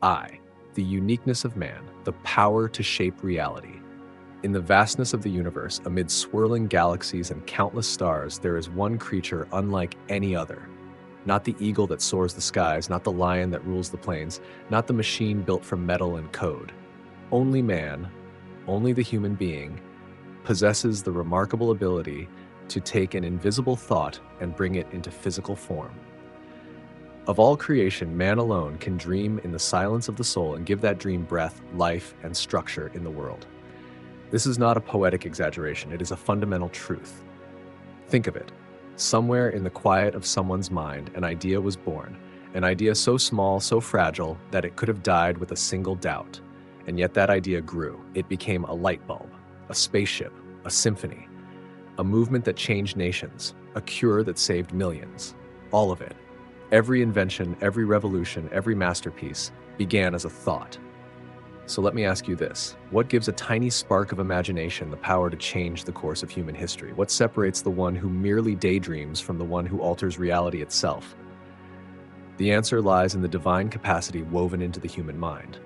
I, the uniqueness of man, the power to shape reality. In the vastness of the universe, amid swirling galaxies and countless stars, there is one creature unlike any other. Not the eagle that soars the skies, not the lion that rules the plains, not the machine built from metal and code. Only man, only the human being, possesses the remarkable ability to take an invisible thought and bring it into physical form. Of all creation, man alone can dream in the silence of the soul and give that dream breath, life, and structure in the world. This is not a poetic exaggeration, it is a fundamental truth. Think of it. Somewhere in the quiet of someone's mind, an idea was born, an idea so small, so fragile, that it could have died with a single doubt. And yet that idea grew. It became a light bulb, a spaceship, a symphony, a movement that changed nations, a cure that saved millions. All of it. Every invention, every revolution, every masterpiece began as a thought. So let me ask you this. What gives a tiny spark of imagination the power to change the course of human history? What separates the one who merely daydreams from the one who alters reality itself? The answer lies in the divine capacity woven into the human mind.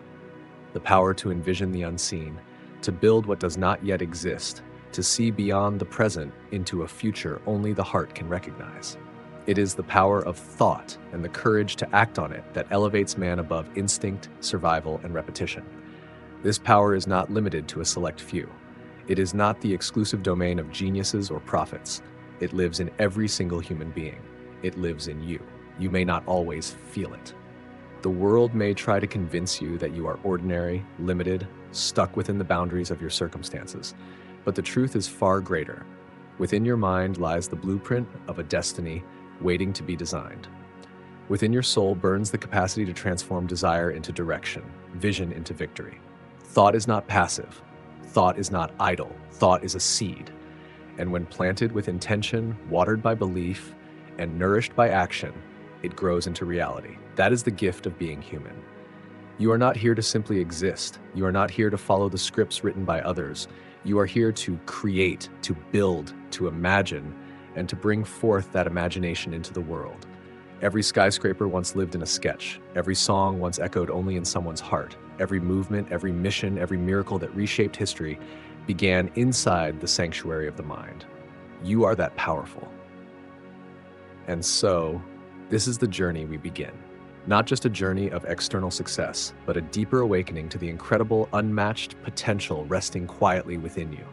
The power to envision the unseen, to build what does not yet exist, to see beyond the present into a future only the heart can recognize. It is the power of thought and the courage to act on it that elevates man above instinct, survival, and repetition. This power is not limited to a select few. It is not the exclusive domain of geniuses or prophets. It lives in every single human being. It lives in you. You may not always feel it. The world may try to convince you that you are ordinary, limited, stuck within the boundaries of your circumstances. But the truth is far greater. Within your mind lies the blueprint of a destiny waiting to be designed. Within your soul burns the capacity to transform desire into direction, vision into victory. Thought is not passive. Thought is not idle. Thought is a seed. And when planted with intention, watered by belief, and nourished by action, it grows into reality. That is the gift of being human. You are not here to simply exist. You are not here to follow the scripts written by others. You are here to create, to build, to imagine, and to bring forth that imagination into the world. Every skyscraper once lived in a sketch. Every song once echoed only in someone's heart. Every movement, every mission, every miracle that reshaped history began inside the sanctuary of the mind. You are that powerful. And so, this is the journey we begin. Not just a journey of external success, but a deeper awakening to the incredible, unmatched potential resting quietly within you.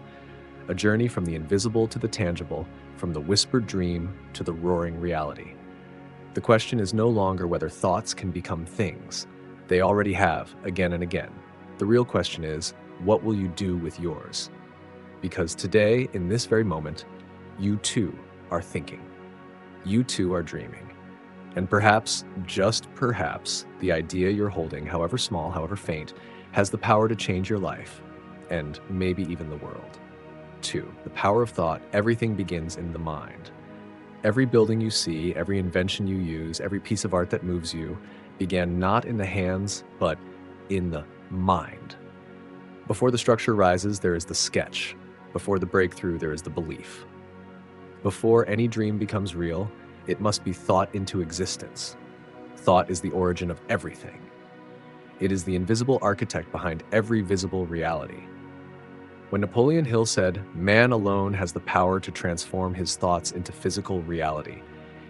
A journey from the invisible to the tangible, from the whispered dream to the roaring reality. The question is no longer whether thoughts can become things. They already have, again and again. The real question is, what will you do with yours? Because today, in this very moment, you too are thinking. You too are dreaming. And perhaps, just perhaps, the idea you're holding, however small, however faint, has the power to change your life, and maybe even the world. 2. The power of thought. Everything begins in the mind. Every building you see, every invention you use, every piece of art that moves you, began not in the hands, but in the mind. Before the structure rises, there is the sketch. Before the breakthrough, there is the belief. Before any dream becomes real, it must be thought into existence. Thought is the origin of everything. It is the invisible architect behind every visible reality. When Napoleon Hill said, "Man alone has the power to transform his thoughts into physical reality,"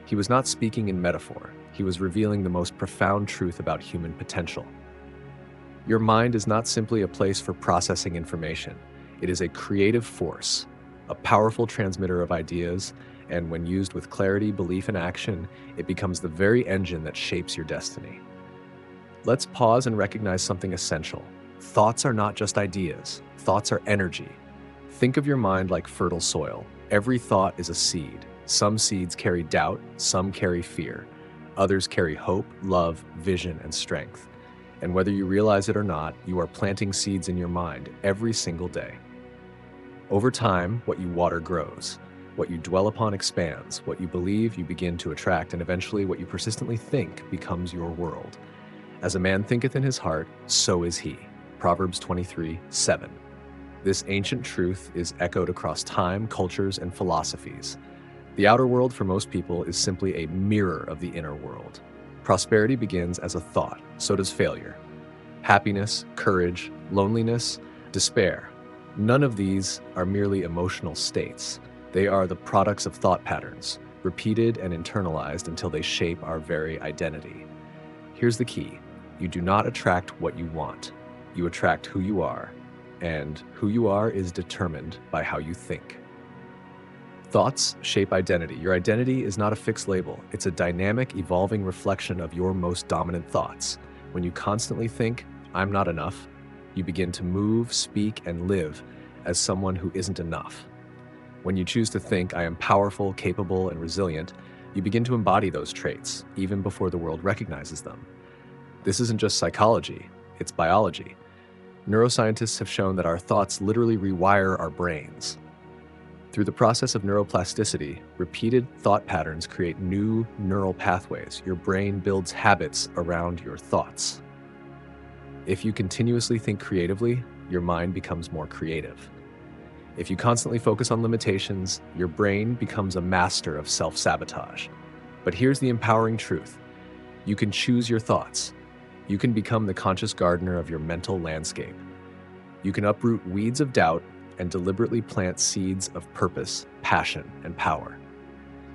he was not speaking in metaphor. He was revealing the most profound truth about human potential. Your mind is not simply a place for processing information. It is a creative force, a powerful transmitter of ideas, and when used with clarity, belief, and action, it becomes the very engine that shapes your destiny. Let's pause and recognize something essential. Thoughts are not just ideas. Thoughts are energy. Think of your mind like fertile soil. Every thought is a seed. Some seeds carry doubt, some carry fear. Others carry hope, love, vision, and strength. And whether you realize it or not, you are planting seeds in your mind every single day. Over time, what you water grows. What you dwell upon expands. What you believe, you begin to attract, and eventually what you persistently think becomes your world. As a man thinketh in his heart, so is he. Proverbs 23:7. This ancient truth is echoed across time, cultures, and philosophies. The outer world for most people is simply a mirror of the inner world. Prosperity begins as a thought, so does failure. happiness, courage, loneliness, despair. None of these are merely emotional states. They are the products of thought patterns, repeated and internalized until they shape our very identity. Here's the key. You do not attract what you want. You attract who you are, and who you are is determined by how you think. Thoughts shape identity. Your identity is not a fixed label. It's a dynamic, evolving reflection of your most dominant thoughts. When you constantly think, "I'm not enough," you begin to move, speak, and live as someone who isn't enough. When you choose to think, "I am powerful, capable, and resilient," you begin to embody those traits, even before the world recognizes them. This isn't just psychology, it's biology. Neuroscientists have shown that our thoughts literally rewire our brains. Through the process of neuroplasticity, repeated thought patterns create new neural pathways. Your brain builds habits around your thoughts. If you continuously think creatively, your mind becomes more creative. If you constantly focus on limitations, your brain becomes a master of self-sabotage. But here's the empowering truth. You can choose your thoughts. You can become the conscious gardener of your mental landscape. You can uproot weeds of doubt and deliberately plant seeds of purpose, passion, and power.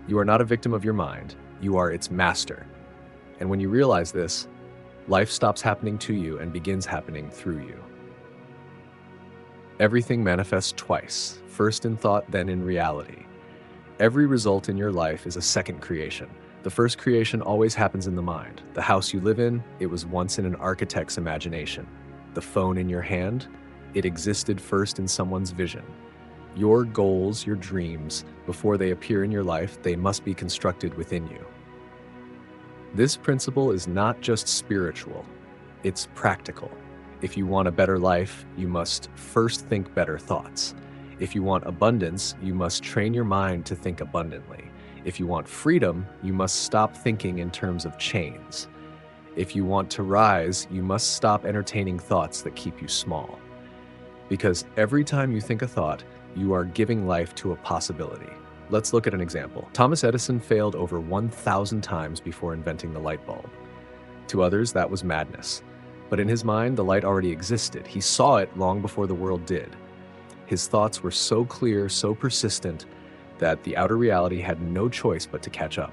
You are not a victim of your mind. You are its master. And when you realize this, life stops happening to you and begins happening through you. Everything manifests twice, first in thought, then in reality. Every result in your life is a second creation. The first creation always happens in the mind. The house you live in, it was once in an architect's imagination. The phone in your hand, it existed first in someone's vision. Your goals, your dreams, before they appear in your life, they must be constructed within you. This principle is not just spiritual, it's practical. If you want a better life, you must first think better thoughts. If you want abundance, you must train your mind to think abundantly. If you want freedom, you must stop thinking in terms of chains. If you want to rise, you must stop entertaining thoughts that keep you small. Because every time you think a thought, you are giving life to a possibility. Let's look at an example. Thomas Edison failed over 1,000 times before inventing the light bulb. To others, that was madness. But in his mind, the light already existed. He saw it long before the world did. His thoughts were so clear, so persistent, that the outer reality had no choice but to catch up.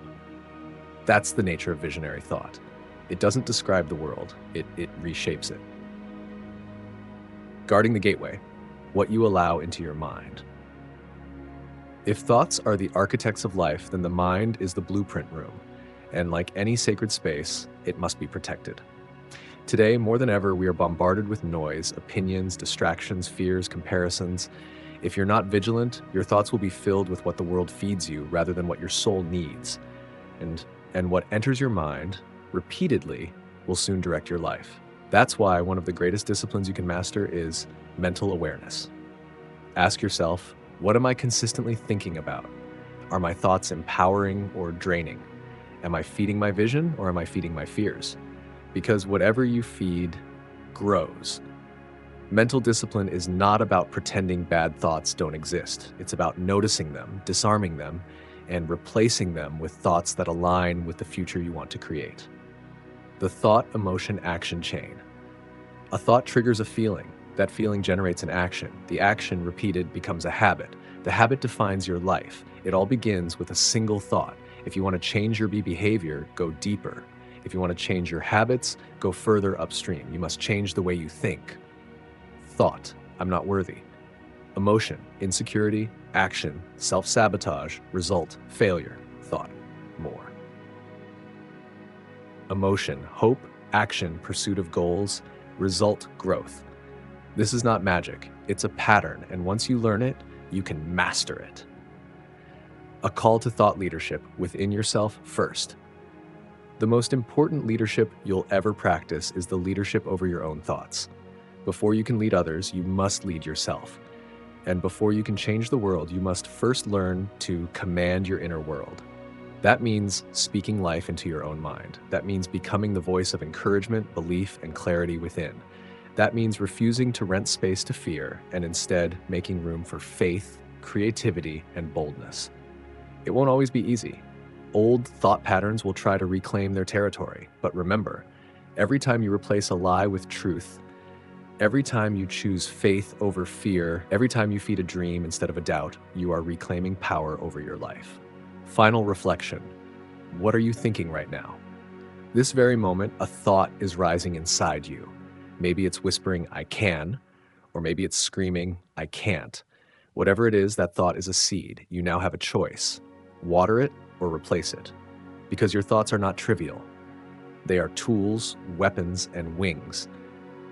That's the nature of visionary thought. It doesn't describe the world, it reshapes it. Guarding the gateway, what you allow into your mind. If thoughts are the architects of life, then the mind is the blueprint room, and like any sacred space, it must be protected. Today, more than ever, we are bombarded with noise, opinions, distractions, fears, comparisons. If you're not vigilant, your thoughts will be filled with what the world feeds you rather than what your soul needs. And what enters your mind repeatedly will soon direct your life. That's why one of the greatest disciplines you can master is mental awareness. Ask yourself, what am I consistently thinking about? Are my thoughts empowering or draining? Am I feeding my vision or am I feeding my fears? Because whatever you feed grows. Mental discipline is not about pretending bad thoughts don't exist. It's about noticing them, disarming them, and replacing them with thoughts that align with the future you want to create. The thought, emotion, action chain. A thought triggers a feeling. That feeling generates an action. The action, repeated, becomes a habit. The habit defines your life. It all begins with a single thought. If you want to change your behavior, go deeper. If you want to change your habits, go further upstream. You must change the way you think. Thought, I'm not worthy. Emotion, insecurity, action, self-sabotage, result, failure, thought, more. Emotion, hope, action, pursuit of goals, result, growth. This is not magic, it's a pattern, and once you learn it, you can master it. A call to thought leadership within yourself first. The most important leadership you'll ever practice is the leadership over your own thoughts. Before you can lead others, you must lead yourself. And before you can change the world, you must first learn to command your inner world. That means speaking life into your own mind. That means becoming the voice of encouragement, belief, and clarity within. That means refusing to rent space to fear and instead making room for faith, creativity, and boldness. It won't always be easy. Old thought patterns will try to reclaim their territory, but remember, Every time you replace a lie with truth, every time you choose faith over fear, every time you feed a dream instead of a doubt, you are reclaiming power over your life. Final reflection. What are you thinking right now? This very moment, a thought is rising inside you. Maybe it's whispering, I can, or maybe it's screaming, I can't. Whatever it is, that thought is a seed. You now have a choice. Water it or replace it. Because your thoughts are not trivial. They are tools, weapons, and wings.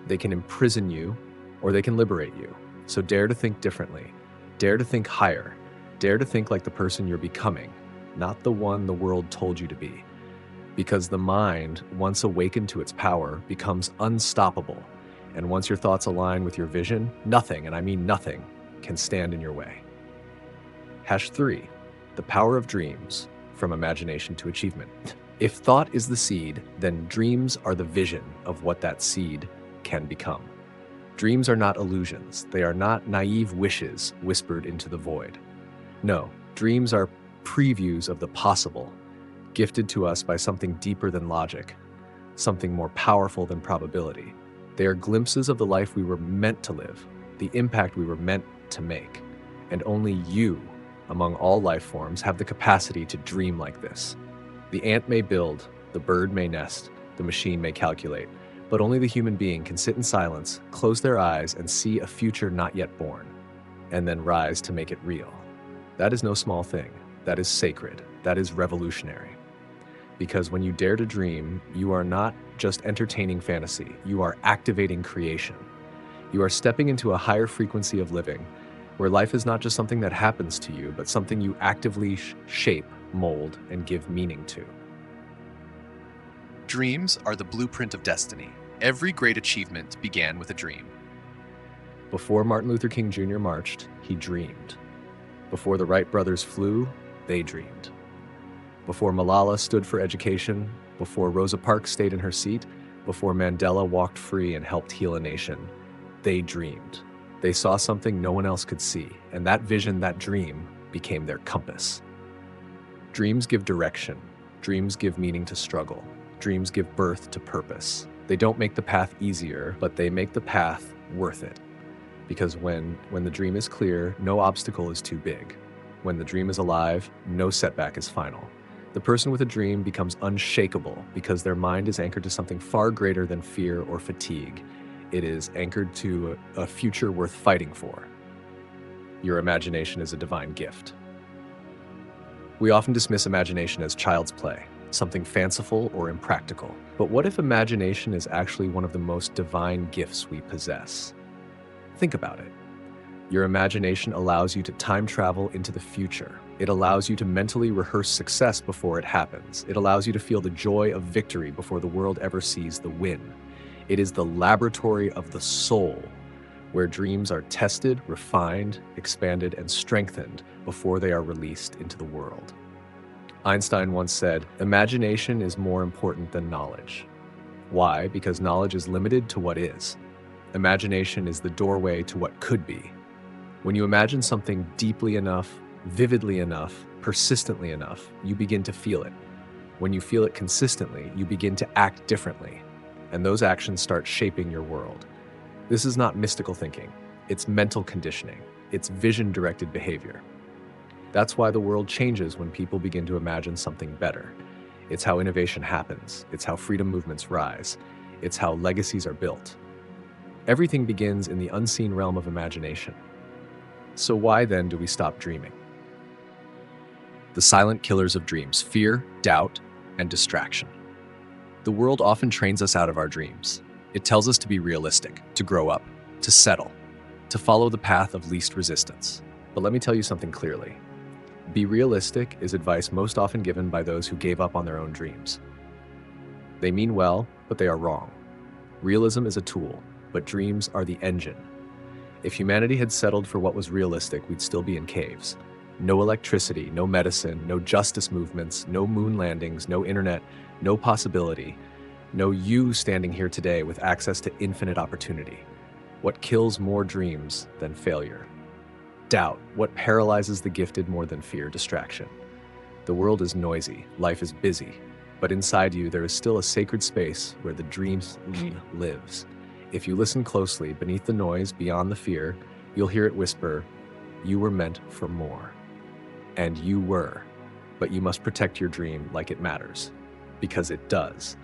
They can imprison you or they can liberate you. So dare to think differently. Dare to think higher. Dare to think like the person you're becoming, not the one the world told you to be. Because the mind, once awakened to its power, becomes unstoppable. And once your thoughts align with your vision, nothing, and I mean nothing, can stand in your way. #3. The power of dreams, from imagination to achievement. If thought is the seed, then dreams are the vision of what that seed can become. Dreams are not illusions. They are not naive wishes whispered into the void. No, dreams are previews of the possible, gifted to us by something deeper than logic, something more powerful than probability. They are glimpses of the life we were meant to live, the impact we were meant to make. And only you, among all life forms, have the capacity to dream like this. The ant may build, the bird may nest, the machine may calculate, but only the human being can sit in silence, close their eyes, and see a future not yet born, and then rise to make it real. That is no small thing. That is sacred. That is revolutionary. Because when you dare to dream, you are not just entertaining fantasy, you are activating creation. You are stepping into a higher frequency of living, where life is not just something that happens to you, but something you actively shape, mold, and give meaning to. Dreams are the blueprint of destiny. Every great achievement began with a dream. Before Martin Luther King Jr. marched, he dreamed. Before the Wright brothers flew, they dreamed. Before Malala stood for education, before Rosa Parks stayed in her seat, before Mandela walked free and helped heal a nation, they dreamed. They saw something no one else could see, and that vision, that dream, became their compass. Dreams give direction. Dreams give meaning to struggle. Dreams give birth to purpose. They don't make the path easier, but they make the path worth it. Because when the dream is clear, no obstacle is too big. When the dream is alive, no setback is final. The person with a dream becomes unshakable because their mind is anchored to something far greater than fear or fatigue. It is anchored to a future worth fighting for. Your imagination is a divine gift. We often dismiss imagination as child's play, something fanciful or impractical. But what if imagination is actually one of the most divine gifts we possess? Think about it. Your imagination allows you to time travel into the future. It allows you to mentally rehearse success before it happens. It allows you to feel the joy of victory before the world ever sees the win. It is the laboratory of the soul, where dreams are tested, refined, expanded, and strengthened before they are released into the world. Einstein once said, "Imagination is more important than knowledge." Why? Because knowledge is limited to what is. Imagination is the doorway to what could be. When you imagine something deeply enough, vividly enough, persistently enough, you begin to feel it. When you feel it consistently, you begin to act differently, and those actions start shaping your world. This is not mystical thinking. It's mental conditioning. It's vision-directed behavior. That's why the world changes when people begin to imagine something better. It's how innovation happens. It's how freedom movements rise. It's how legacies are built. Everything begins in the unseen realm of imagination. So why then do we stop dreaming? The silent killers of dreams: fear, doubt, and distraction. The world often trains us out of our dreams. It tells us to be realistic, to grow up, to settle, to follow the path of least resistance. But let me tell you something clearly. Be realistic is advice most often given by those who gave up on their own dreams. They mean well, but they are wrong. Realism is a tool, but dreams are the engine. If humanity had settled for what was realistic, we'd still be in caves. No electricity, no medicine, no justice movements, no moon landings, no internet, no possibility, no you standing here today with access to infinite opportunity. What kills more dreams than failure? Doubt. What paralyzes the gifted more than fear? Distraction. The world is noisy. Life is busy. But inside you, there is still a sacred space where the dream lives. If you listen closely, beneath the noise, beyond the fear, you'll hear it whisper, "You were meant for more." And you were. But you must protect your dream like it matters. Because it does.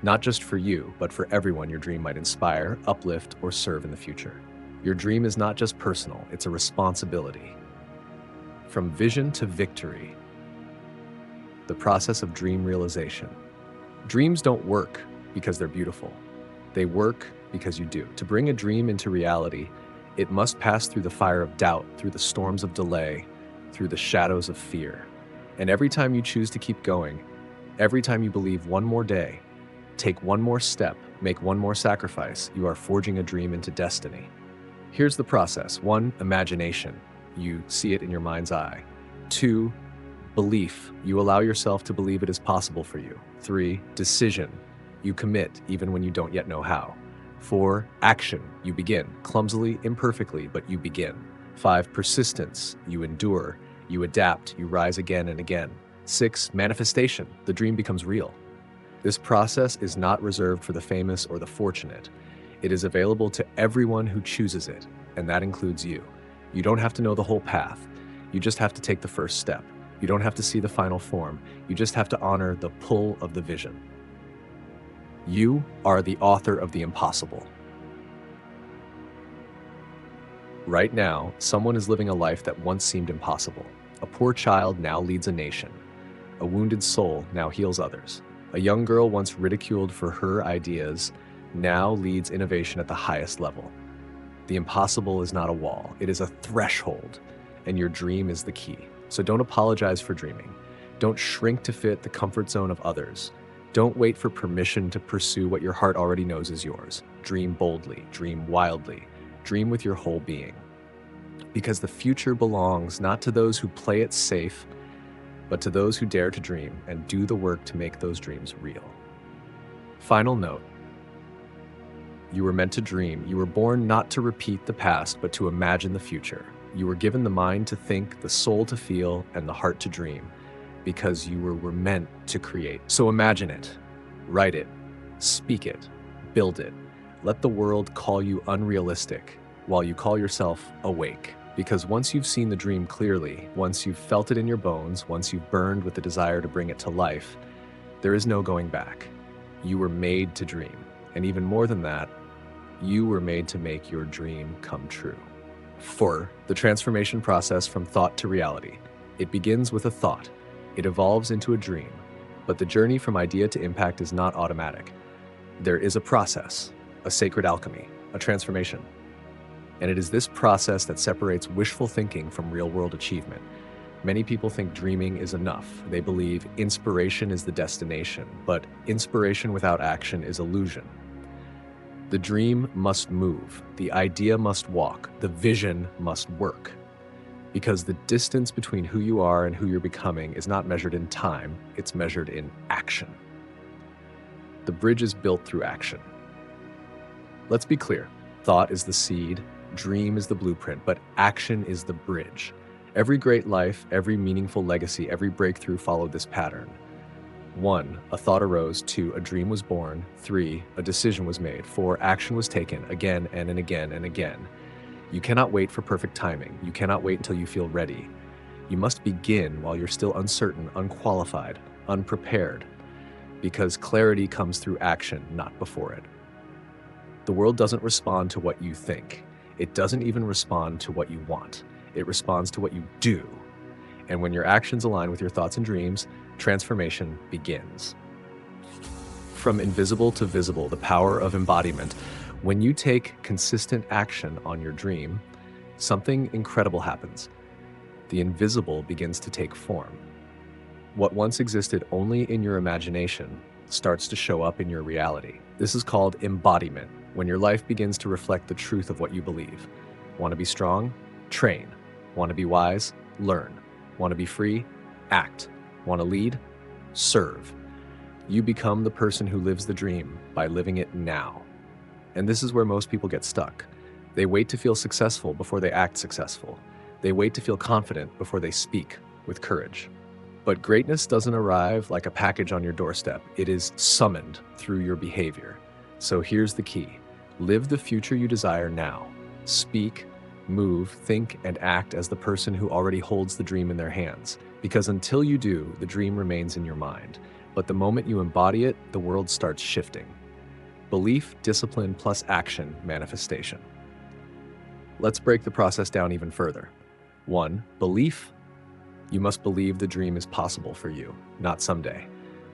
Not just for you, but for everyone your dream might inspire, uplift, or serve in the future. Your dream is not just personal, it's a responsibility. From vision to victory, the process of dream realization. Dreams don't work because they're beautiful. They work because you do. To bring a dream into reality, it must pass through the fire of doubt, through the storms of delay, through the shadows of fear. And every time you choose to keep going, every time you believe one more day, take one more step, make one more sacrifice, you are forging a dream into destiny. Here's the process. 1, imagination. You see it in your mind's eye. 2, belief. You allow yourself to believe it is possible for you. 3, decision. You commit even when you don't yet know how. 4, action. You begin. Clumsily, imperfectly, but you begin. 5, persistence. You endure. You adapt. You rise again and again. 6, manifestation. The dream becomes real. This process is not reserved for the famous or the fortunate. It is available to everyone who chooses it, and that includes you. You don't have to know the whole path. You just have to take the first step. You don't have to see the final form. You just have to honor the pull of the vision. You are the author of the impossible. Right now, someone is living a life that once seemed impossible. A poor child now leads a nation. A wounded soul now heals others. A young girl once ridiculed for her ideas now leads innovation at the highest level. The impossible is not a wall, it is a threshold, and your dream is the key. So don't apologize for dreaming. Don't shrink to fit the comfort zone of others. Don't wait for permission to pursue what your heart already knows is yours. Dream boldly, dream wildly, dream with your whole being. Because the future belongs not to those who play it safe, but to those who dare to dream and do the work to make those dreams real. Final note. You were meant to dream. You were born not to repeat the past, but to imagine the future. You were given the mind to think, the soul to feel, and the heart to dream, because you were meant to create. So imagine it, write it, speak it, build it. Let the world call you unrealistic, while you call yourself awake. Because once you've seen the dream clearly, once you've felt it in your bones, once you've burned with the desire to bring it to life, there is no going back. You were made to dream. And even more than that, you were made to make your dream come true. 4, the transformation process from thought to reality. It begins with a thought. It evolves into a dream. But the journey from idea to impact is not automatic. There is a process, a sacred alchemy, a transformation. And it is this process that separates wishful thinking from real-world achievement. Many people think dreaming is enough. They believe inspiration is the destination, but inspiration without action is illusion. The dream must move, the idea must walk, the vision must work. Because the distance between who you are and who you're becoming is not measured in time, it's measured in action. The bridge is built through action. Let's be clear. Thought is the seed, dream is the blueprint, but action is the bridge. Every great life, every meaningful legacy, every breakthrough followed this pattern. 1, a thought arose. 2, a dream was born. 3, a decision was made. 4, action was taken again and again and again. You cannot wait for perfect timing. You cannot wait until you feel ready. You must begin while you're still uncertain, unqualified, unprepared, because clarity comes through action, not before it. The world doesn't respond to what you think. It doesn't even respond to what you want. It responds to what you do. And when your actions align with your thoughts and dreams, transformation begins. From invisible to visible, the power of embodiment. When you take consistent action on your dream, something incredible happens. The invisible begins to take form. What once existed only in your imagination starts to show up in your reality. This is called embodiment, when your life begins to reflect the truth of what you believe. Want to be strong? Train. Want to be wise? Learn. Want to be free? Act. Want to lead? Serve. You become the person who lives the dream by living it now. And this is where most people get stuck. They wait to feel successful before they act successful. They wait to feel confident before they speak with courage. But greatness doesn't arrive like a package on your doorstep. It is summoned through your behavior. So here's the key. Live the future you desire now. Speak, move, think, and act as the person who already holds the dream in their hands. Because until you do, the dream remains in your mind. But the moment you embody it, the world starts shifting. Belief, discipline, plus action, manifestation. Let's break the process down even further. 1. Belief. You must believe the dream is possible for you, not someday.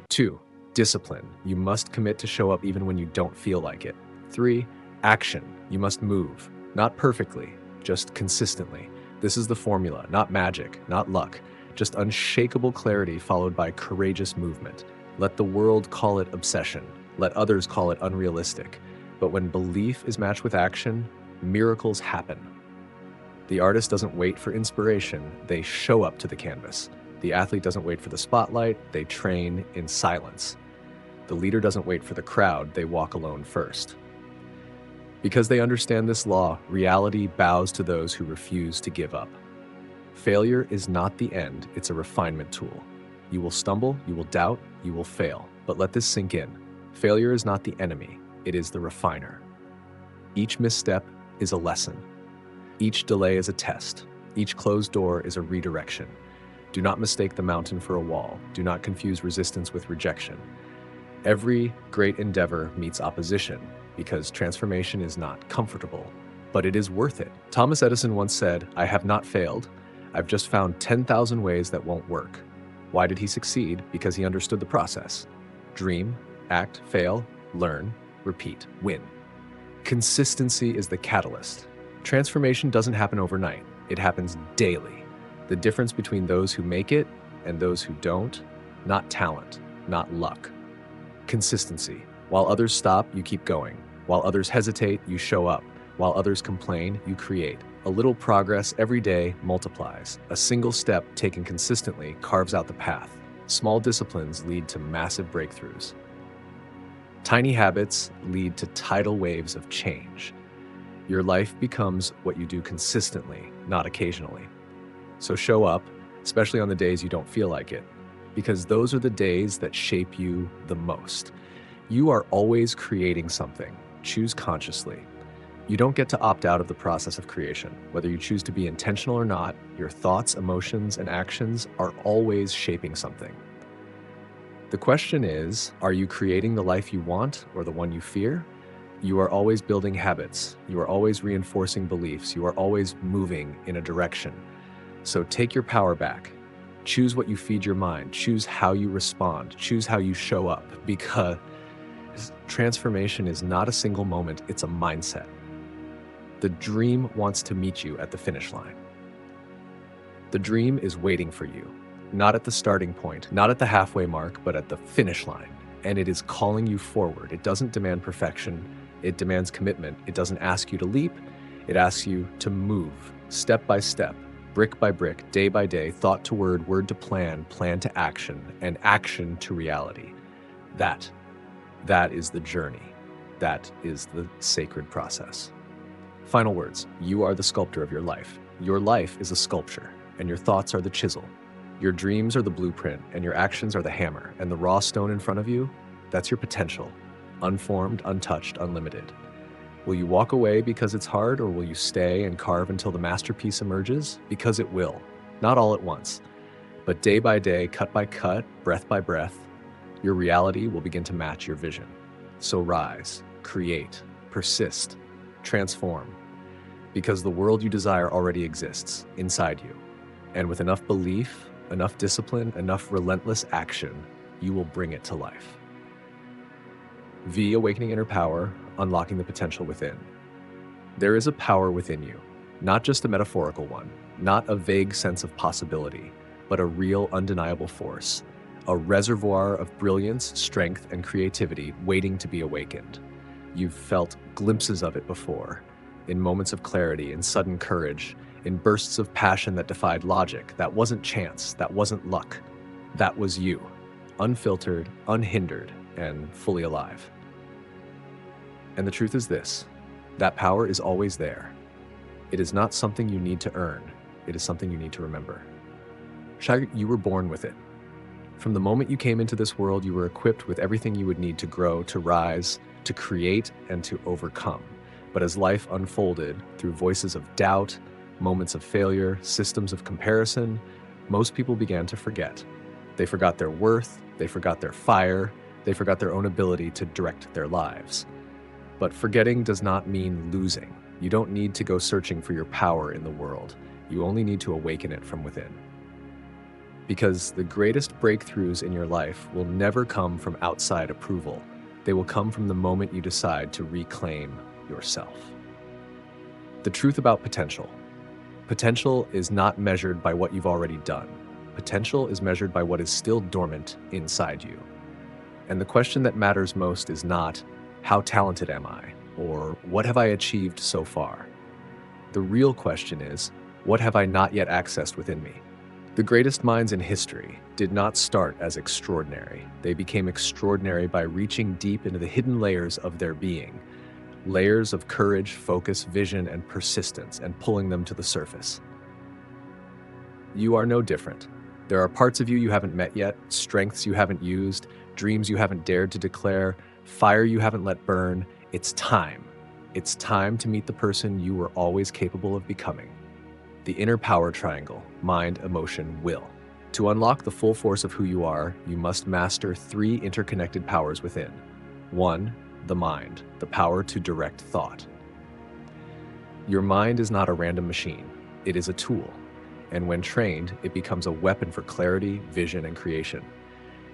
2. Discipline. You must commit to show up even when you don't feel like it. 3. Action. You must move, not perfectly, just consistently. This is the formula, not magic, not luck, just unshakable clarity followed by courageous movement. Let the world call it obsession. Let others call it unrealistic. But when belief is matched with action, miracles happen. The artist doesn't wait for inspiration, they show up to the canvas. The athlete doesn't wait for the spotlight, they train in silence. The leader doesn't wait for the crowd, they walk alone first. Because they understand this law, reality bows to those who refuse to give up. Failure is not the end, it's a refinement tool. You will stumble, you will doubt, you will fail. But let this sink in. Failure is not the enemy, it is the refiner. Each misstep is a lesson. Each delay is a test. Each closed door is a redirection. Do not mistake the mountain for a wall. Do not confuse resistance with rejection. Every great endeavor meets opposition because transformation is not comfortable, but it is worth it. Thomas Edison once said, "I have not failed. I've just found 10,000 ways that won't work." Why did he succeed? Because he understood the process. Dream, act, fail, learn, repeat, win. Consistency is the catalyst. Transformation doesn't happen overnight. It happens daily. The difference between those who make it and those who don't, not talent, not luck. Consistency. While others stop, you keep going. While others hesitate, you show up. While others complain, you create. A little progress every day multiplies. A single step taken consistently carves out the path. Small disciplines lead to massive breakthroughs. Tiny habits lead to tidal waves of change. Your life becomes what you do consistently, not occasionally. So show up, especially on the days you don't feel like it, because those are the days that shape you the most. You are always creating something. Choose consciously. You don't get to opt out of the process of creation. Whether you choose to be intentional or not, your thoughts, emotions, and actions are always shaping something. The question is, are you creating the life you want or the one you fear? You are always building habits. You are always reinforcing beliefs. You are always moving in a direction. So take your power back. Choose what you feed your mind. Choose how you respond. Choose how you show up, because transformation is not a single moment, it's a mindset. The dream wants to meet you at the finish line. The dream is waiting for you, not at the starting point, not at the halfway mark, but at the finish line. And it is calling you forward. It doesn't demand perfection. It demands commitment. It doesn't ask you to leap. It asks you to move, step by step, brick by brick, day by day, thought to word to plan, plan to action, and action to reality. That is the journey. That is the sacred process. Final words. You are the sculptor of your life. Your life is a sculpture, and your thoughts are the chisel. Your dreams are the blueprint, and your actions are the hammer. And the raw stone in front of you, that's your potential. Unformed, untouched, unlimited. Will you walk away because it's hard, or will you stay and carve until the masterpiece emerges? Because it will. Not all at once, but day by day, cut by cut, breath by breath, your reality will begin to match your vision. So rise, create, persist, transform, because the world you desire already exists inside you. And with enough belief, enough discipline, enough relentless action, you will bring it to life. Awakening inner power, unlocking the potential within. There is a power within you, not just a metaphorical one, not a vague sense of possibility, but a real, undeniable force, a reservoir of brilliance, strength, and creativity waiting to be awakened. You've felt glimpses of it before, in moments of clarity, in sudden courage, in bursts of passion that defied logic. That wasn't chance, that wasn't luck. That was you, unfiltered, unhindered, and fully alive. And the truth is this, that power is always there. It is not something you need to earn. It is something you need to remember. Shaggy, you were born with it. From the moment you came into this world, you were equipped with everything you would need to grow, to rise, to create, and to overcome. But as life unfolded through voices of doubt, moments of failure, systems of comparison, most people began to forget. They forgot their worth, they forgot their fire, they forgot their own ability to direct their lives. But forgetting does not mean losing. You don't need to go searching for your power in the world. You only need to awaken it from within. Because the greatest breakthroughs in your life will never come from outside approval. They will come from the moment you decide to reclaim yourself. The truth about potential. Potential is not measured by what you've already done. Potential is measured by what is still dormant inside you. And the question that matters most is not, how talented am I? Or what have I achieved so far? The real question is, what have I not yet accessed within me? The greatest minds in history did not start as extraordinary. They became extraordinary by reaching deep into the hidden layers of their being, layers of courage, focus, vision, and persistence, and pulling them to the surface. You are no different. There are parts of you you haven't met yet, strengths you haven't used, dreams you haven't dared to declare, fire you haven't let burn. It's time. It's time to meet the person you were always capable of becoming. The inner power triangle: mind, emotion, will. To unlock the full force of who you are, you must master 3 interconnected powers within. 1, the mind, the power to direct thought. Your mind is not a random machine. It is a tool. And when trained, it becomes a weapon for clarity, vision, and creation.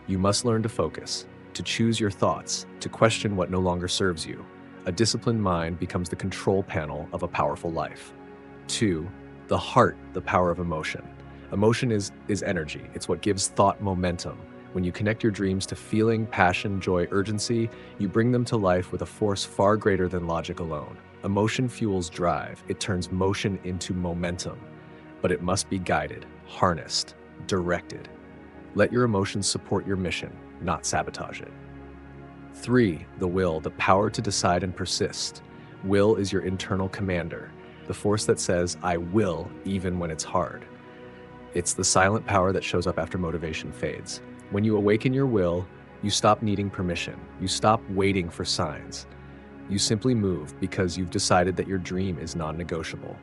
You must learn to focus, to choose your thoughts, to question what no longer serves you. A disciplined mind becomes the control panel of a powerful life. 2, the heart, the power of emotion. Emotion is energy. It's what gives thought momentum. When you connect your dreams to feeling, passion, joy, urgency, you bring them to life with a force far greater than logic alone. Emotion fuels drive. It turns motion into momentum. But it must be guided, harnessed, directed. Let your emotions support your mission, not sabotage it. 3, the will, the power to decide and persist. Will is your internal commander, the force that says, I will, even when it's hard. It's the silent power that shows up after motivation fades. When you awaken your will, you stop needing permission. You stop waiting for signs. You simply move because you've decided that your dream is non-negotiable.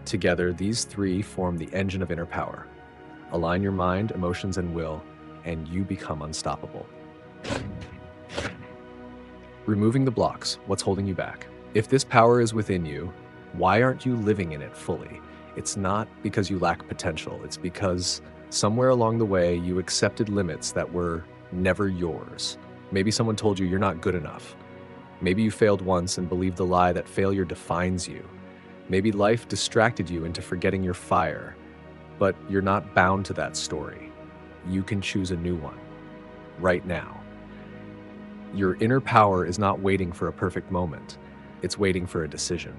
Together, these 3 form the engine of inner power. Align your mind, emotions, and will, and you become unstoppable. Removing the blocks, what's holding you back? If this power is within you, why aren't you living in it fully? It's not because you lack potential. It's because somewhere along the way, you accepted limits that were never yours. Maybe someone told you you're not good enough. Maybe you failed once and believed the lie that failure defines you. Maybe life distracted you into forgetting your fire. But you're not bound to that story. You can choose a new one, right now. Your inner power is not waiting for a perfect moment. It's waiting for a decision.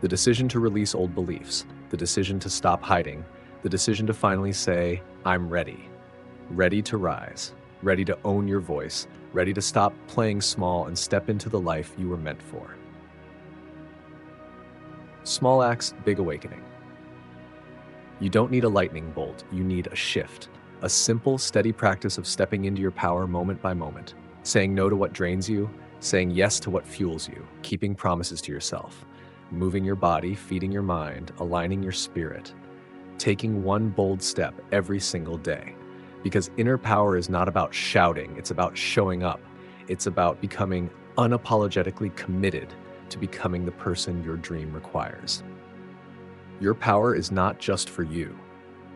The decision to release old beliefs, the decision to stop hiding, the decision to finally say, I'm ready. Ready to rise, ready to own your voice, ready to stop playing small and step into the life you were meant for. Small acts, big awakening. You don't need a lightning bolt, you need a shift. A simple, steady practice of stepping into your power moment by moment, saying no to what drains you, saying yes to what fuels you, keeping promises to yourself, moving your body, feeding your mind, aligning your spirit, taking one bold step every single day. Because inner power is not about shouting, it's about showing up. It's about becoming unapologetically committed to becoming the person your dream requires. Your power is not just for you.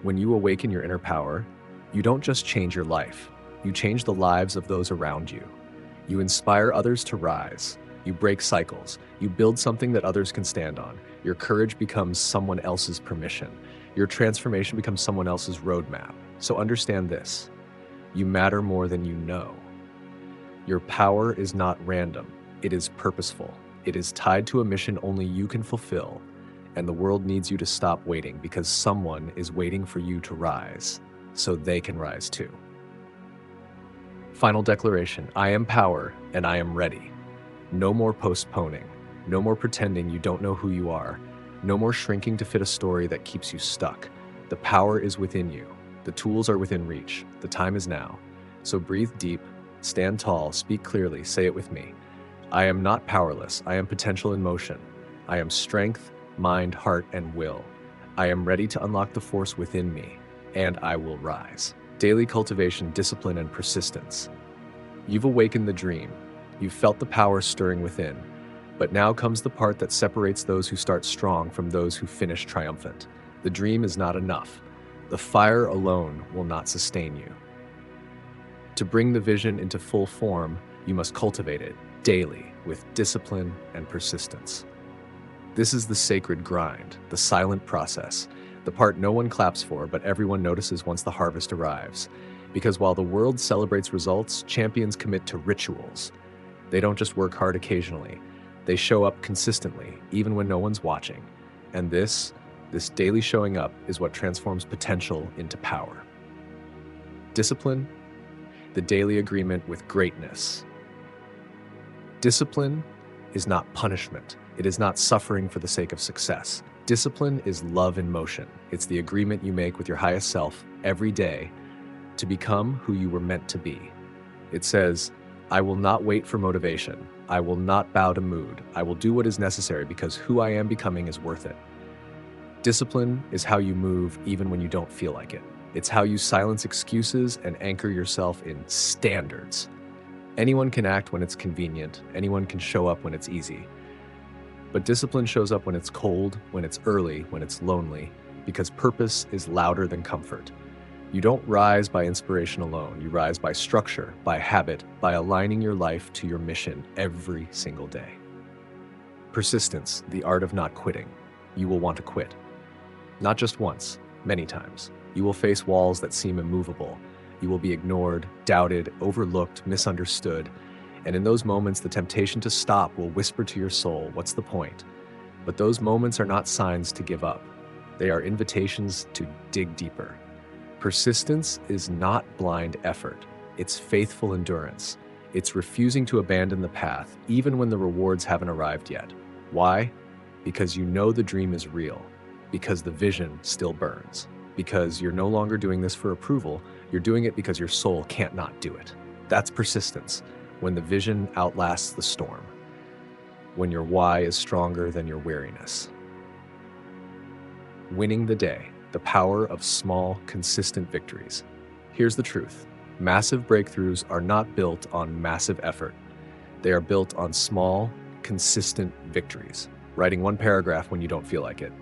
When you awaken your inner power, you don't just change your life, you change the lives of those around you. You inspire others to rise. You break cycles. You build something that others can stand on. Your courage becomes someone else's permission. Your transformation becomes someone else's roadmap. So understand this: you matter more than you know. Your power is not random. It is purposeful. It is tied to a mission only you can fulfill. And the world needs you to stop waiting, because someone is waiting for you to rise so they can rise too. Final declaration: I am power and I am ready. No more postponing. No more pretending you don't know who you are. No more shrinking to fit a story that keeps you stuck. The power is within you. The tools are within reach. The time is now. So breathe deep, stand tall, speak clearly, say it with me. I am not powerless. I am potential in motion. I am strength, mind, heart, and will. I am ready to unlock the force within me, and I will rise. Daily cultivation, discipline, and persistence. You've awakened the dream. You've felt the power stirring within. But now comes the part that separates those who start strong from those who finish triumphant. The dream is not enough. The fire alone will not sustain you. To bring the vision into full form, you must cultivate it daily with discipline and persistence. This is the sacred grind, the silent process, the part no one claps for, but everyone notices once the harvest arrives. Because while the world celebrates results, champions commit to rituals. They don't just work hard occasionally. They show up consistently, even when no one's watching. And this daily showing up is what transforms potential into power. Discipline, the daily agreement with greatness. Discipline is not punishment. It is not suffering for the sake of success. Discipline is love in motion. It's the agreement you make with your highest self every day to become who you were meant to be. It says, I will not wait for motivation. I will not bow to mood. I will do what is necessary because who I am becoming is worth it. Discipline is how you move even when you don't feel like it. It's how you silence excuses and anchor yourself in standards. Anyone can act when it's convenient. Anyone can show up when it's easy. But discipline shows up when it's cold, when it's early, when it's lonely, because purpose is louder than comfort. You don't rise by inspiration alone. You rise by structure, by habit, by aligning your life to your mission every single day. Persistence, the art of not quitting. You will want to quit. Not just once, many times. You will face walls that seem immovable. You will be ignored, doubted, overlooked, misunderstood. And in those moments, the temptation to stop will whisper to your soul, what's the point? But those moments are not signs to give up. They are invitations to dig deeper. Persistence is not blind effort. It's faithful endurance. It's refusing to abandon the path, even when the rewards haven't arrived yet. Why? Because you know the dream is real. Because the vision still burns. Because you're no longer doing this for approval, you're doing it because your soul can't not do it. That's persistence, when the vision outlasts the storm. When your why is stronger than your weariness. Winning the day, the power of small, consistent victories. Here's the truth. Massive breakthroughs are not built on massive effort. They are built on small, consistent victories. Writing one paragraph when you don't feel like it.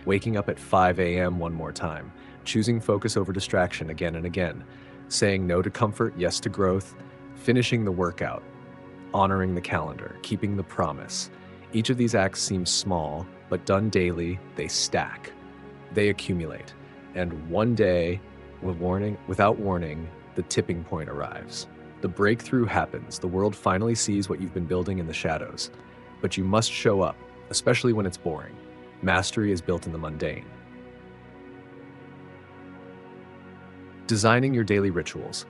Waking up at 5 a.m. one more time. Choosing focus over distraction again and again. Saying no to comfort, yes to growth. Finishing the workout. Honoring the calendar. Keeping the promise. Each of these acts seems small, but done daily, they stack. They accumulate. And one day, without warning, the tipping point arrives. The breakthrough happens. The world finally sees what you've been building in the shadows. But you must show up, especially when it's boring. Mastery is built in the mundane. Designing your daily rituals.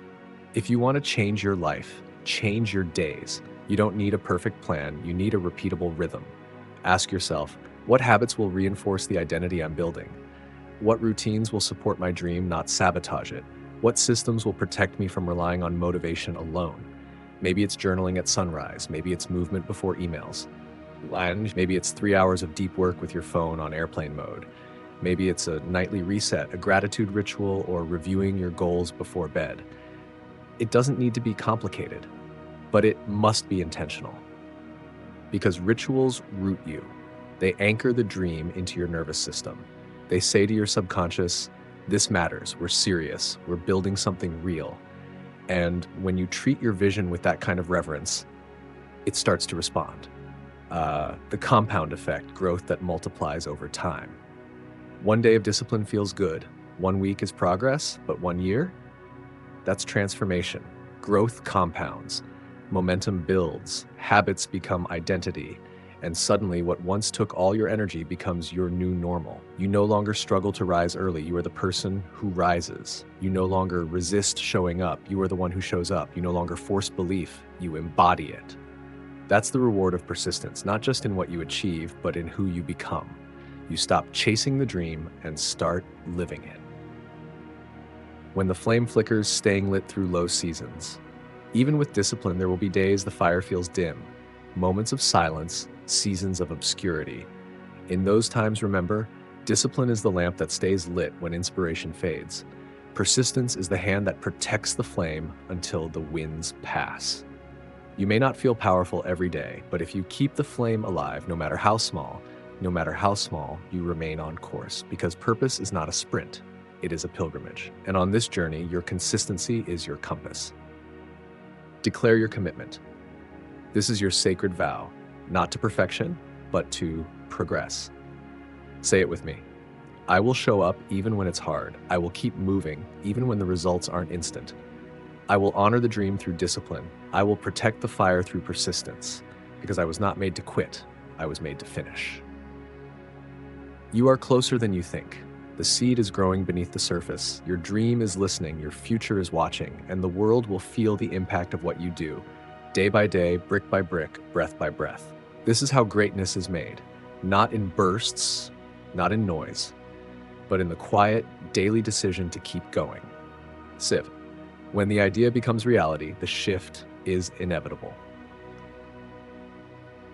If you want to change your life, change your days. You don't need a perfect plan, you need a repeatable rhythm. Ask yourself, what habits will reinforce the identity I'm building? What routines will support my dream, not sabotage it? What systems will protect me from relying on motivation alone? Maybe it's journaling at sunrise, maybe it's movement before emails. And maybe it's 3 hours of deep work with your phone on airplane mode. Maybe it's a nightly reset, a gratitude ritual, or reviewing your goals before bed. It doesn't need to be complicated, but it must be intentional. Because rituals root you. They anchor the dream into your nervous system. They say to your subconscious, this matters, we're serious, we're building something real. And when you treat your vision with that kind of reverence, it starts to respond. The compound effect, growth that multiplies over time. One day of discipline feels good. 1 week is progress, but 1 year? That's transformation. Growth compounds. Momentum builds. Habits become identity. And suddenly, what once took all your energy becomes your new normal. You no longer struggle to rise early. You are the person who rises. You no longer resist showing up. You are the one who shows up. You no longer force belief. You embody it. That's the reward of persistence, not just in what you achieve, but in who you become. You stop chasing the dream and start living it. when the flame flickers, staying lit through low seasons. Even with discipline, there will be days the fire feels dim, moments of silence, seasons of obscurity. In those times, remember, discipline is the lamp that stays lit when inspiration fades. Persistence is the hand that protects the flame until the winds pass. You may not feel powerful every day, but if you keep the flame alive, no matter how small, you remain on course, because purpose is not a sprint, it is a pilgrimage. And on this journey, your consistency is your compass. Declare your commitment. This is your sacred vow, not to perfection, but to progress. Say it with me. I will show up even when it's hard. I will keep moving even when the results aren't instant. I will honor the dream through discipline. I will protect the fire through persistence, because I was not made to quit. I was made to finish. You are closer than you think. The seed is growing beneath the surface. Your dream is listening. Your future is watching, and the world will feel the impact of what you do, day by day, brick by brick, breath by breath. This is how greatness is made, not in bursts, not in noise, but in the quiet, daily decision to keep going. Siv, when the idea becomes reality, the shift is inevitable.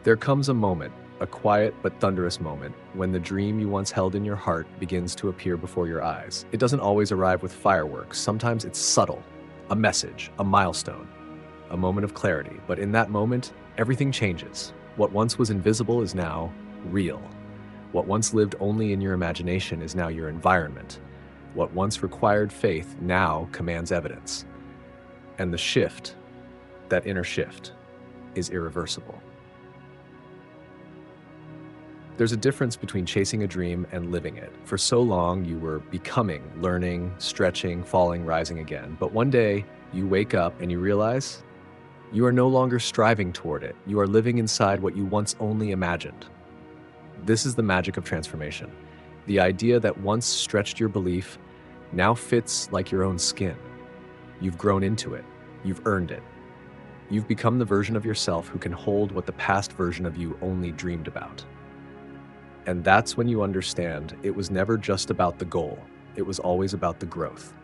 There comes a moment, a quiet but thunderous moment, when the dream you once held in your heart begins to appear before your eyes. It doesn't always arrive with fireworks. Sometimes it's subtle, a message, a milestone, a moment of clarity. But in that moment, everything changes. What once was invisible is now real. What once lived only in your imagination is now your environment. What once required faith now commands evidence. And the shift, that inner shift, is irreversible. There's a difference between chasing a dream and living it. For so long, you were becoming, learning, stretching, falling, rising again. But one day, you wake up and you realize you are no longer striving toward it. You are living inside what you once only imagined. This is the magic of transformation. The idea that once stretched your belief now fits like your own skin. You've grown into it. You've earned it. You've become the version of yourself who can hold what the past version of you only dreamed about. And that's when you understand it was never just about the goal. It was always about the growth.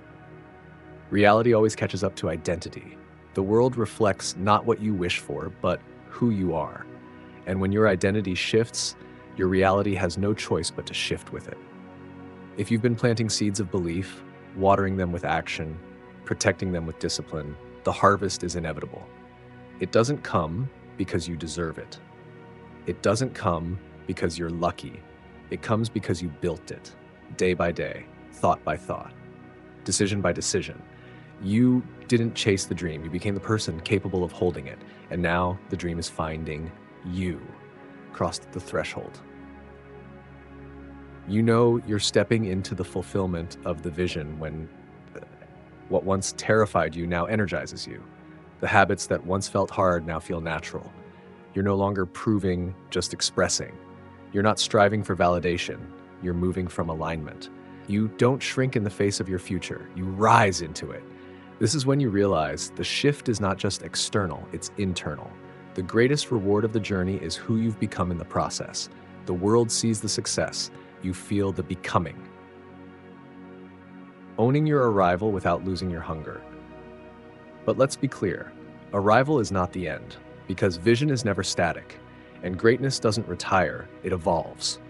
Reality always catches up to identity. The world reflects not what you wish for, but who you are. And when your identity shifts, your reality has no choice but to shift with it. If you've been planting seeds of belief, watering them with action, protecting them with discipline, the harvest is inevitable. It doesn't come because you deserve it. It doesn't come because you're lucky. It comes because you built it, day by day, thought by thought, decision by decision. You didn't chase the dream. You became the person capable of holding it. And now the dream is finding you. Crossed the threshold. You know you're stepping into the fulfillment of the vision when what once terrified you now energizes you. The habits that once felt hard now feel natural. You're no longer proving, just expressing. You're not striving for validation. You're moving from alignment. You don't shrink in the face of your future. You rise into it. This is when you realize the shift is not just external, it's internal. The greatest reward of the journey is who you've become in the process. The world sees the success. You feel the becoming. Owning your arrival without losing your hunger. But let's be clear, arrival is not the end, because vision is never static, and greatness doesn't retire, it evolves.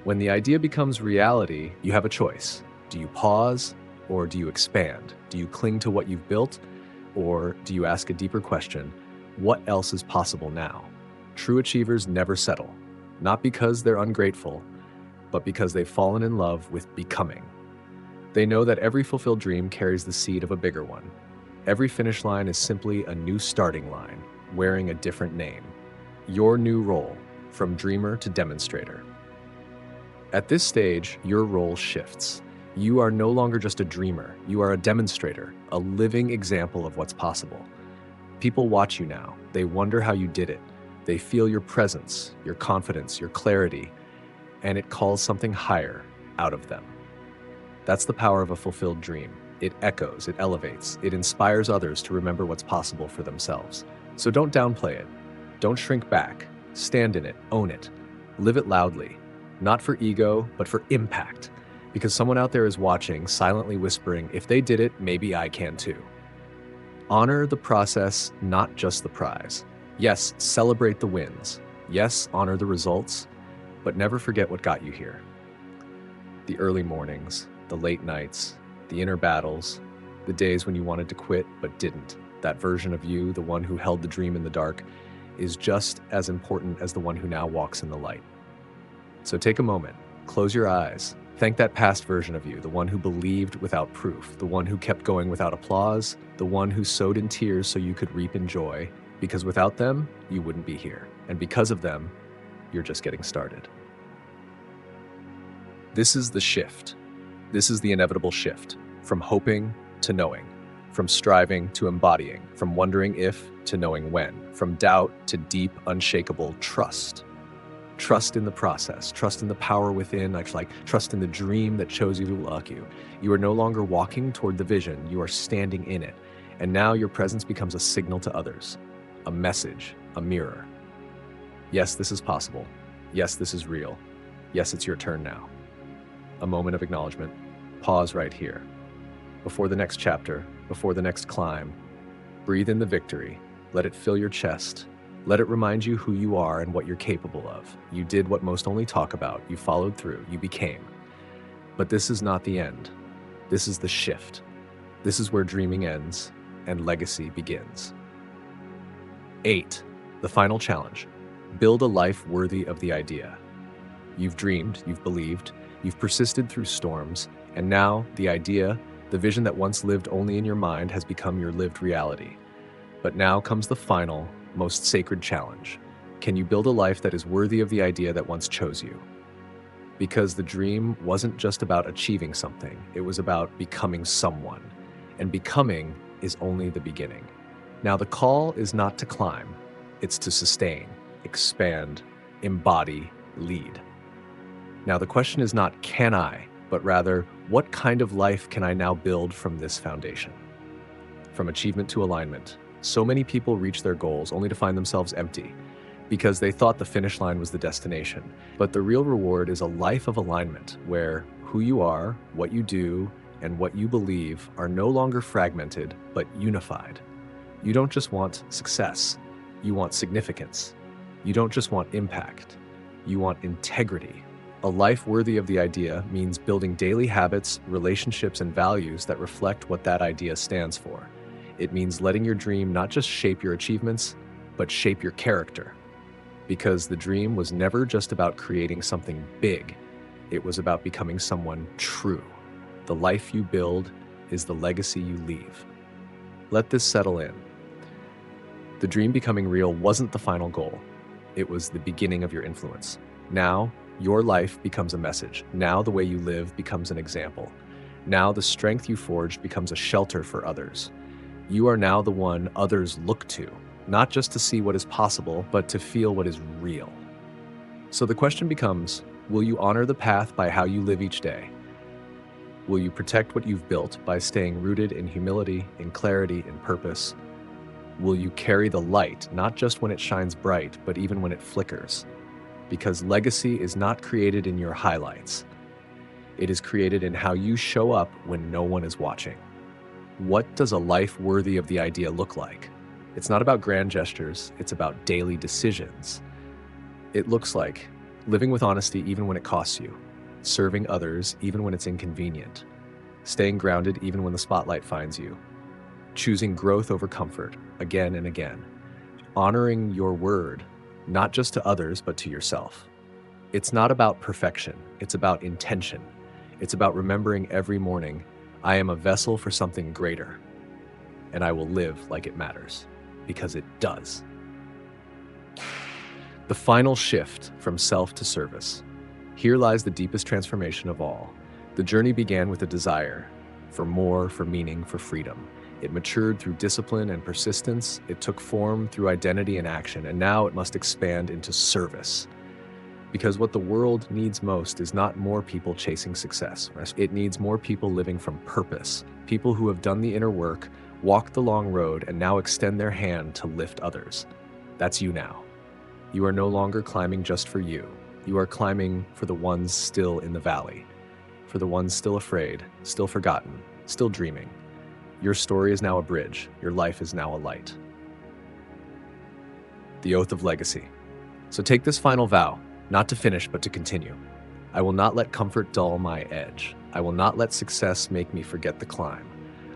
When the idea becomes reality, you have a choice. Do you pause, or do you expand? Do you cling to what you've built, or do you ask a deeper question? What else is possible now? True achievers never settle, not because they're ungrateful, but because they've fallen in love with becoming. They know that every fulfilled dream carries the seed of a bigger one. Every finish line is simply a new starting line, wearing a different name. Your new role, from dreamer to demonstrator. At this stage, your role shifts. You are no longer just a dreamer. You are a demonstrator, a living example of what's possible. People watch you now. They wonder how you did it. They feel your presence, your confidence, your clarity, and it calls something higher out of them. That's the power of a fulfilled dream. It echoes, it elevates, it inspires others to remember what's possible for themselves. So don't downplay it. Don't shrink back. Stand in it, own it, live it loudly, not for ego, but for impact. Because someone out there is watching, silently whispering, if they did it, maybe I can too. Honor the process, not just the prize. Yes, celebrate the wins. Yes, honor the results, but never forget what got you here. The early mornings, the late nights, the inner battles, the days when you wanted to quit but didn't. That version of you, the one who held the dream in the dark, is just as important as the one who now walks in the light. So take a moment, close your eyes, thank that past version of you, the one who believed without proof, the one who kept going without applause, the one who sowed in tears so you could reap in joy, because without them, you wouldn't be here. And because of them, you're just getting started. This is the shift. This is the inevitable shift, from hoping to knowing, from striving to embodying, from wondering if to knowing when, from doubt to deep, unshakable trust. Trust in the process, trust in the power within, like trust in the dream that chose you to luck you. You are no longer walking toward the vision, you are standing in it. And now your presence becomes a signal to others, a message, a mirror. Yes, this is possible. Yes, this is real. Yes, it's your turn now. A moment of acknowledgement. Pause right here. Before the next chapter, before the next climb, breathe in the victory. Let it fill your chest. Let it remind you who you are and what you're capable of. You did what most only talk about. You followed through. You became. But this is not the end. This is the shift. This is where dreaming ends and legacy begins. 8. The final challenge. Build a life worthy of the idea. You've dreamed, you've believed, you've persisted through storms, and now the idea, the vision that once lived only in your mind, has become your lived reality. But now comes the final, most sacred challenge. Can you build a life that is worthy of the idea that once chose you? Because the dream wasn't just about achieving something, it was about becoming someone. And becoming is only the beginning. Now the call is not to climb, it's to sustain, expand, embody, lead. Now the question is not can I, but rather what kind of life can I now build from this foundation? From achievement to alignment. So many people reach their goals only to find themselves empty because they thought the finish line was the destination. But the real reward is a life of alignment where who you are, what you do, and what you believe are no longer fragmented, but unified. You don't just want success, you want significance. You don't just want impact, you want integrity. A life worthy of the idea means building daily habits, relationships, and values that reflect what that idea stands for. It means letting your dream not just shape your achievements, but shape your character. Because the dream was never just about creating something big, it was about becoming someone true. The life you build is the legacy you leave. Let this settle in. The dream becoming real wasn't the final goal. It was the beginning of your influence. Now, your life becomes a message. Now the way you live becomes an example. Now the strength you forged becomes a shelter for others. You are now the one others look to, not just to see what is possible, but to feel what is real. So the question becomes, will you honor the path by how you live each day? Will you protect what you've built by staying rooted in humility, in clarity, in purpose? Will you carry the light, not just when it shines bright, but even when it flickers? Because legacy is not created in your highlights. It is created in how you show up when no one is watching. What does a life worthy of the idea look like? It's not about grand gestures, it's about daily decisions. It looks like living with honesty even when it costs you, serving others even when it's inconvenient, staying grounded even when the spotlight finds you, choosing growth over comfort again and again, honoring your word, not just to others, but to yourself. It's not about perfection, it's about intention. It's about remembering every morning, I am a vessel for something greater, and I will live like it matters, because it does. The final shift from self to service. Here lies the deepest transformation of all. The journey began with a desire for more, for meaning, for freedom. It matured through discipline and persistence. It took form through identity and action, and now it must expand into service. Because what the world needs most is not more people chasing success. It needs more people living from purpose, people who have done the inner work, walked the long road, and now extend their hand to lift others. That's you now. You are no longer climbing just for you. You are climbing for the ones still in the valley, for the ones still afraid, still forgotten, still dreaming. Your story is now a bridge. Your life is now a light. The Oath of Legacy. So take this final vow, not to finish, but to continue. I will not let comfort dull my edge. I will not let success make me forget the climb.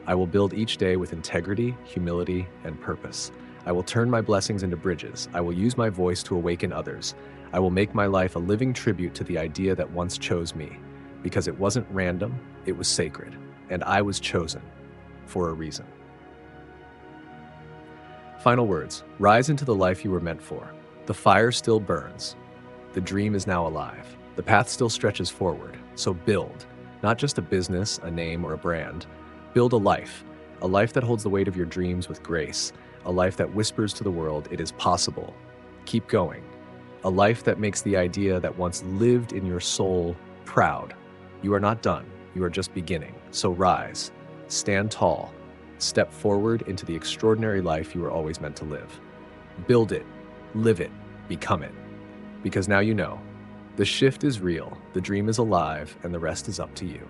I will build each day with integrity, humility, and purpose. I will turn my blessings into bridges. I will use my voice to awaken others. I will make my life a living tribute to the idea that once chose me, because it wasn't random, it was sacred, and I was chosen for a reason. Final words. Rise into the life you were meant for. The fire still burns. The dream is now alive. The path still stretches forward. So build, not just a business, a name, or a brand. Build a life that holds the weight of your dreams with grace, a life that whispers to the world, it is possible. Keep going. A life that makes the idea that once lived in your soul proud. You are not done. You are just beginning. So rise, stand tall, step forward into the extraordinary life you were always meant to live. Build it, live it, become it. Because now you know, the shift is real, the dream is alive, and the rest is up to you.